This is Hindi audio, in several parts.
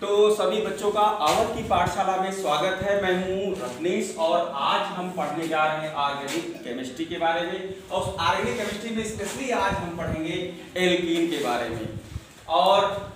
तो सभी बच्चों का आवत की पाठशाला में स्वागत है। मैं हूं रत्नेश और आज हम पढ़ने जा रहे हैं ऑर्गेनिक केमिस्ट्री के बारे में। और ऑर्गेनिक केमिस्ट्री में स्पेशली आज हम पढ़ेंगे एल्कीन के बारे में। और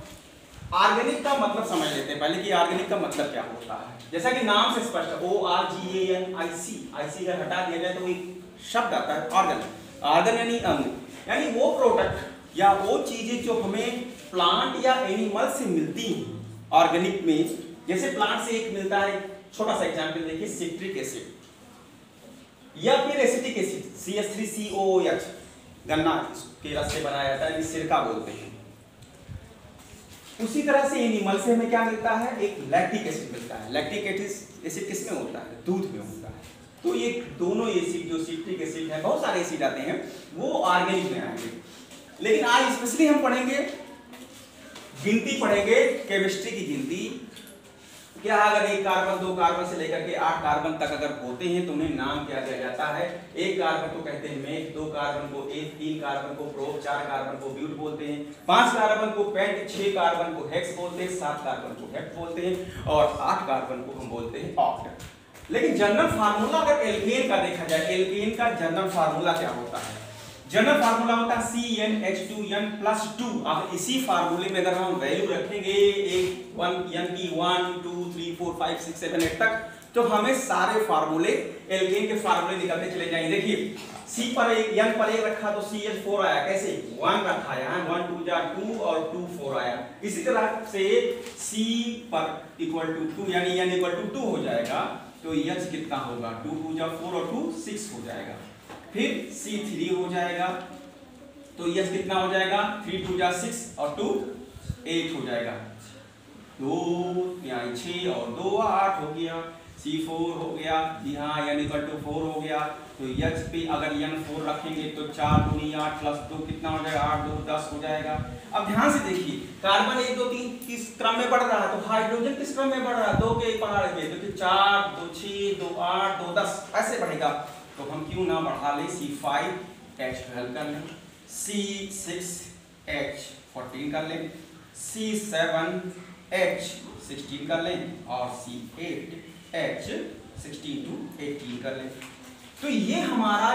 ऑर्गेनिक का मतलब समझ लेते हैं पहले कि ऑर्गेनिक का मतलब क्या होता है। जैसा कि नाम से स्पष्ट है, ORGANIC, IC अगर हटा दिया जाए तो एक शब्द आता है ऑर्गन। ऑर्गन यानी अंग, यानी वो प्रोडक्ट या वो चीजें जो हमें प्लांट या एनिमल से मिलती हैं ऑर्गेनिक में। जैसे प्लांट से एक मिलता है, छोटा सा एग्जांपल देखिए, सिट्रिक एसिड या फिर एसिटिक एसिड CH3COOH, गन्ना के रस से बनाया जाता है, सिरका बोलते हैं। उसी तरह से एनिमल से हमें क्या मिलता है, एक लैक्टिक एसिड मिलता है। लैक्टिक एसिड किसमें होता है, दूध में होता है। तो ये दोनों एसिड जो सिट्रिक एसिड है, बहुत सारे एसिड आते हैं, वो ऑर्गेनिक में आएंगे। लेकिन आज स्पेशली हम पढ़ेंगे, गिनती पढ़ेंगे, केमिस्ट्री की गिनती। क्या अगर एक कार्बन, दो कार्बन से लेकर के 8 कार्बन तक अगर होते हैं तो उन्हें नाम क्या दिया जाता है। एक कार्बन को कहते हैं मेथ, दो कार्बन को एथ, 3 कार्बन को प्रोप, 4 कार्बन को ब्यूट बोलते हैं, 5 कार्बन को पेंट, 6 कार्बन को हेक्स बोलते हैं, 7 कार्बन को हेप्ट बोलते हैं और 8 कार्बन को हम बोलते हैं ऑक्ट। लेकिन जनरल फार्मूला अगर एल्केन का देखा जाए, एल्केन का जनरल फार्मूला क्या होता है? जनरल फार्मूला होता है CnH2n+2। अब इसी फार्मूले में अगर हम वैल्यू रखेंगे एक 1 की 1 2 3 4 5 6 7 8 तक, तो हमें सारे फार्मूले एल्केन के फार्मूले निकलते चले जाएंगे। देखिए C पर एक, N पर एक रखा तो CH4 आया। कैसे? 1 रखा यहाँ, 1 2 जा 2 और 2 4 आया। इसी तरह से C पर इक्वल टू 2 यानी N इक्वल टू 2 हो जाएगा, तो H कितना होगा, 2 2 जा 4 और 2 6 हो जाएगा। फिर C3 हो जाएगा, तो H कितना हो जाएगा, 3 2 जा 6 और 2 8 हो जाएगा। 2 यहाँ 6 और 2 8 हो गया। C4 हो गया, यहाँ N इक्वल टू 4 हो गया। तो H पे अगर N 4 रखेंगे तो 4 दूनी 8 प्लस 2 कितना हो जाएगा, 8 2 10 हो जाएगा। अब ध्यान से देखिए, कार्बन 1 2 3 किस क्रम में बढ़ रहा है, तो हाइड्रोजन किस क्रम में बढ़ रहा है, 2 के पहाड़ पे। देखिए 4 2 6 2 8 2 10 ऐसे बढ़ेगा। तो हम क्यों ना बढ़ा लें, C5H12 कर लें, C6H14 कर लें, C7H16 कर लें और C8H16 to 18 कर लें। तो ये हमारा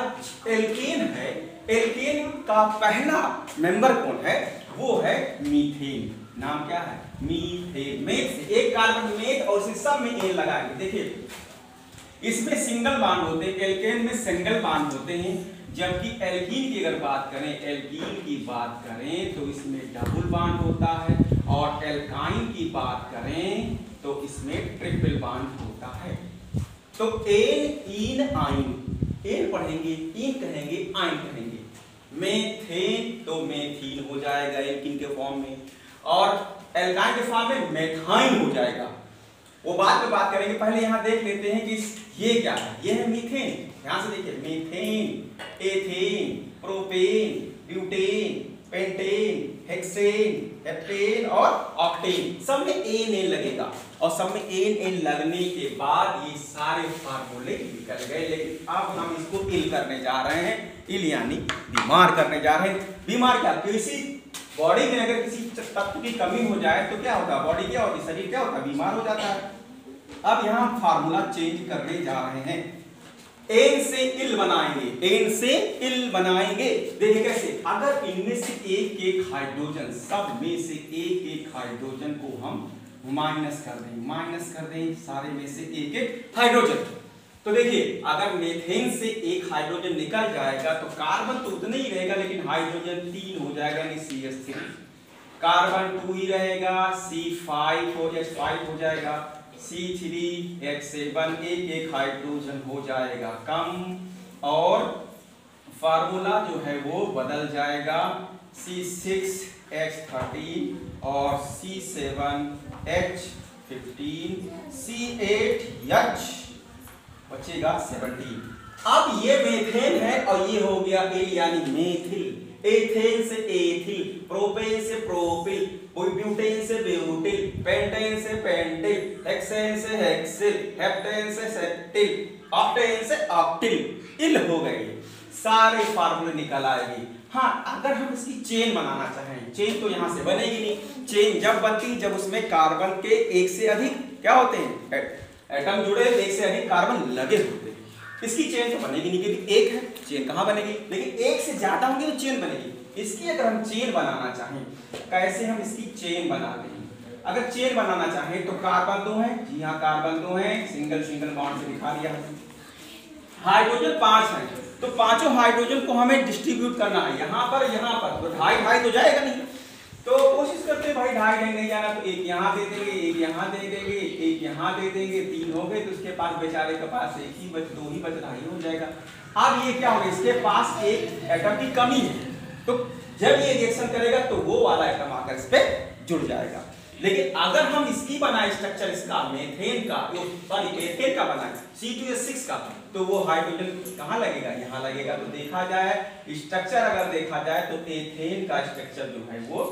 एल्केन है। एल्केन का पहला मेंबर कौन है, वो है मीथेन। नाम क्या है, मीथेन। मेथ से एक कार्बन मेथ और इसे सब में एन लगाएंगे। देखिए इसमें सिंगल बांड होते हैं, एल्केन में सिंगल बांड होते हैं, जबकि एल्कीन की अगर बात करें, एल्कीन की बात करें तो इसमें डबल बांड होता है, और एल्काइन की बात करें तो इसमें ट्रिपल बांड होता है। तो एन इन आइन, एन पढ़ेंगे, इन कहेंगे, आइन कहेंगे। मेथेन तो मेथीन हो जाएगा एल्कीन के फॉर्म में, और एल्काइन के फॉर्म में मेथाइन हो जाएगा। वो बाद में बात करेंगे, पहले यहां देख लेते हैं कि ये क्या है। ये है मीथेन। ध्यान से देखिए, methane, ethane, propane, butane, pentane, hexane, heptane और ऑक्टेन, सब में एन लगेगा। और सब में एन लगने के बाद ये सारे फार्मूले निकल गए। लेकिन अब हम इसको इल करने जा रहे हैं, इल यानी बीमार करने जा रहे हैं। बीमार क्या, किसी बॉडी में अगर किसी तत्व की कमी हो जाए तो क्या होता है, बॉडी क्या होती है, शरीर क्या होता है, बीमार हो जाता है। अब यहाँ फार्मूला चेंज करने जा रहे हैं, एन से इल बनाएंगे, एन से इल बनाएंगे। देखिए कैसे, अगर इनमें से एक हाइड्रोजन, सब में से एक हाइड्रोजन को हम माइनस कर दें, सारे में से एक हाइड्रोजन। तो देखिए अगर मेथेन से एक हाइड्रोजन निकल जाएगा तो कार्बन तो उतना ही रहेगा, लेकिन हाइड्रोजन 3 हो जाएगा यानी CH3, कार्बन 2 ही रहेगा, C5H5 हो जाएगा, C3H7 एक हाइड्रोजन हो जाएगा कम, और फार्मूला जो है वो बदल जाएगा, C6H13 और C7H15, C8H बचेगा 17। अब ये मेथेन है और ये हो गया एल यानी मेथिल, एथेन से एथिल, प्रोपेन से प्रोपिल, ब्यूटेन से ब्यूटिल, पेंटेन से पेंटिल, हेक्सेन से हेक्सिल, हेप्टेन से सेप्टिल, ऑक्टेन से ऑक्टिल। इल हो गई, सारे फार्मूले निकल आएगी। हाँ, अगर हम इसकी चेन बनाना चाहें, चेन तो यहाँ से बनेगी नहीं। चेन जब बनती जब उसमें कार्बन के एक से अधिक क्या होते हैं, एटम जुड़े, एक से अधिक कार्बन लगे होते हैं। इसकी चेन तो बनेगी नहीं क्योंकि एक है, चेन कहाँ बनेगी, लेकिन एक से ज्यादा होंगे तो चेन बनेगी। इसकी अगर हम चेन बनाना चाहें, कैसे हम इसकी चेन बनाते हैं? अगर चेन बनाना चाहें तो कार्बन 2 है, जी हाँ कार्बन 2 है, सिंगल सिंगल बॉन्ड से दिखा दिया। हाइड्रोजन 5 है, तो पांचों हाइड्रोजन को हमें डिस्ट्रीब्यूट करना है यहाँ पर, तो ढाई तो जाएगा नहीं, तो कोशिश करते हैं भाई ढाई नहीं जाना, तो एक यहाँ दे देंगे, एक यहाँ दे देंगे, एक यहाँ दे देंगे, 3 हो गए। तो उसके पास बेचारे के पास एक ही बच, 2 ही बच रहा, ही हो जाएगा। अब ये क्या होगा, इसके पास एक एटम की कमी है, तो जब ये रिएक्शन करेगा तो वो वाला एटम आकर इस पे जुड़ जाएगा। लेकिन अगर हम इसकी बनाए स्ट्रक्चर, इसका मीथेन का, सॉरी एथेन का बनाए C2H6 का, तो वो हाइड्रोजन कहाँ लगेगा, यहाँ लगेगा। तो देखा जाए स्ट्रक्चर, अगर देखा जाए तो एथेन का स्ट्रक्चर जो है वो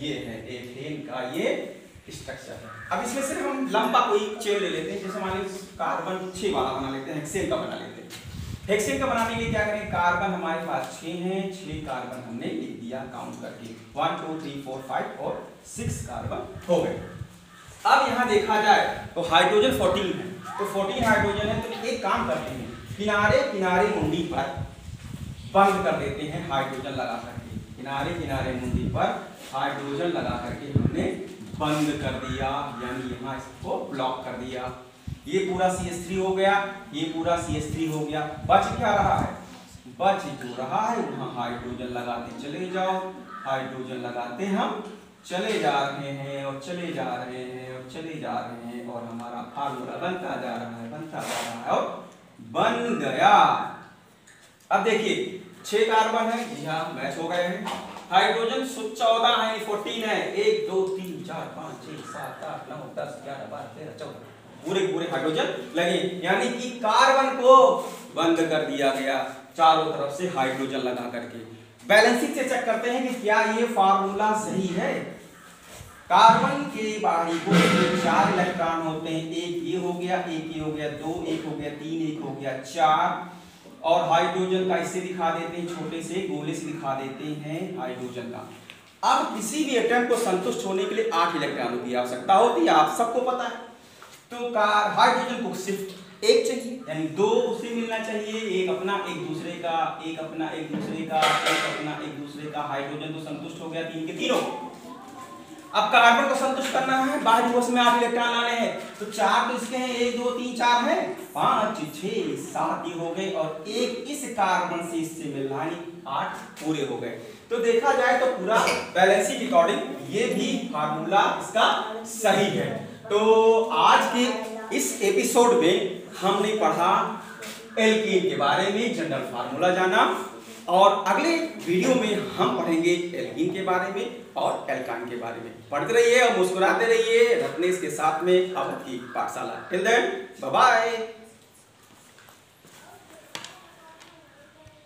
ये है, एथेन का ये स्ट्रक्चर है। अब इसमें से हम लंबा कोई चेन ले लेते हैं, जैसे मान लीजिए कार्बन 6 वाला बना लेते हैं, हेक्सेन का बना लेते हैं। हेक्सेन का बनाने के लिए क्या करें, कार्बन हमारे पास 6 हैं, 6 कार्बन हमने लिख दिया काउंट करके, 1 2 3 4 5 और 6 कार्बन हो गए। अब यहाँ देखा जाए तो हाइड्रोजन 14 है, तो 14 हाइड्रोजन है, तो एक काम करते हैं, किनारे किनारे मुंडी पर बंद कर देते हैं हाइड्रोजन लगा करके, किनारे किनारे मुंडी पर हाइड्रोजन लगा करके हमने बंद कर दिया, यानी यहाँ इसको ब्लॉक कर दिया। ये पूरा CH3 हो गया, ये पूरा CH3 हो गया। बच क्या रहा है, बच जो रहा है वहाँ हाइड्रोजन लगाते चले जाओ, हाइड्रोजन लगाते हम चले जा रहे हैं और चले जा रहे हैं और चले जा रहे हैं, और हमारा फार्मूला बनता जा रहा है, बनता जा रहा है और बन गया। अब देखिए 6 कार्बन है, जी हाँ मैच हो गए हैं। हाइड्रोजन 14 है, 14 है, 1 2 3 4 5 6 7 8 9 10 11 12 13 14 पूरे हाइड्रोजन लगे, यानी कि कार्बन को बंद कर दिया गया चारों तरफ से हाइड्रोजन लगा करके। बैलेंसिंग से चेक करते हैं कि क्या ये फार्मूला सही है। कार्बन के बाहरी गुण में 4 इलेक्ट्रॉन होते हैं, एक ये हो गया, एक ये हो गया, 2 एक हो गया, 3 एक हो गया, 4, और हाइड्रोजन का इससे दिखा देते हैं, छोटे से गोले से दिखा देते हैं हाइड्रोजन का। अब किसी भी एटम को संतुष्ट होने के लिए 8 इलेक्ट्रॉनों की आवश्यकता होती है, आप सबको पता है। तो हाइड्रोजन को सिर्फ एक चाहिए, यानी 2 उसे मिलना चाहिए, एक अपना एक दूसरे का, एक अपना एक दूसरे का, एक अपना एक दूसरे का। हाइड्रोजन तो संतुष्ट हो गया 3 के तीनों। अब कार्बन को संतुष्ट करना है, बाहरी कोश में 8 इलेक्ट्रॉन आने हैं, तो 4 तो इसके हैं, 1 2 3 4 है, 5 6 7 ही हो गए, और एक इस कार्बन से इससे मिल रहा है, 8 पूरे हो गए। तो देखा जाए तो पूरा बैलेंसिंग अकॉर्डिंग ये भी फार्मूला इसका सही है। तो आज के इस एपिसोड में हमने पढ़ा एल्कीन के बारे में, जनरल फार्मूला जाना, और अगले वीडियो में हम पढ़ेंगे एल्कीन के बारे में और एल्कान के बारे में। पढ़ते रहिए और मुस्कुराते रहिए रत्नेश के साथ में आपकी पाठशाला। Till then bye bye.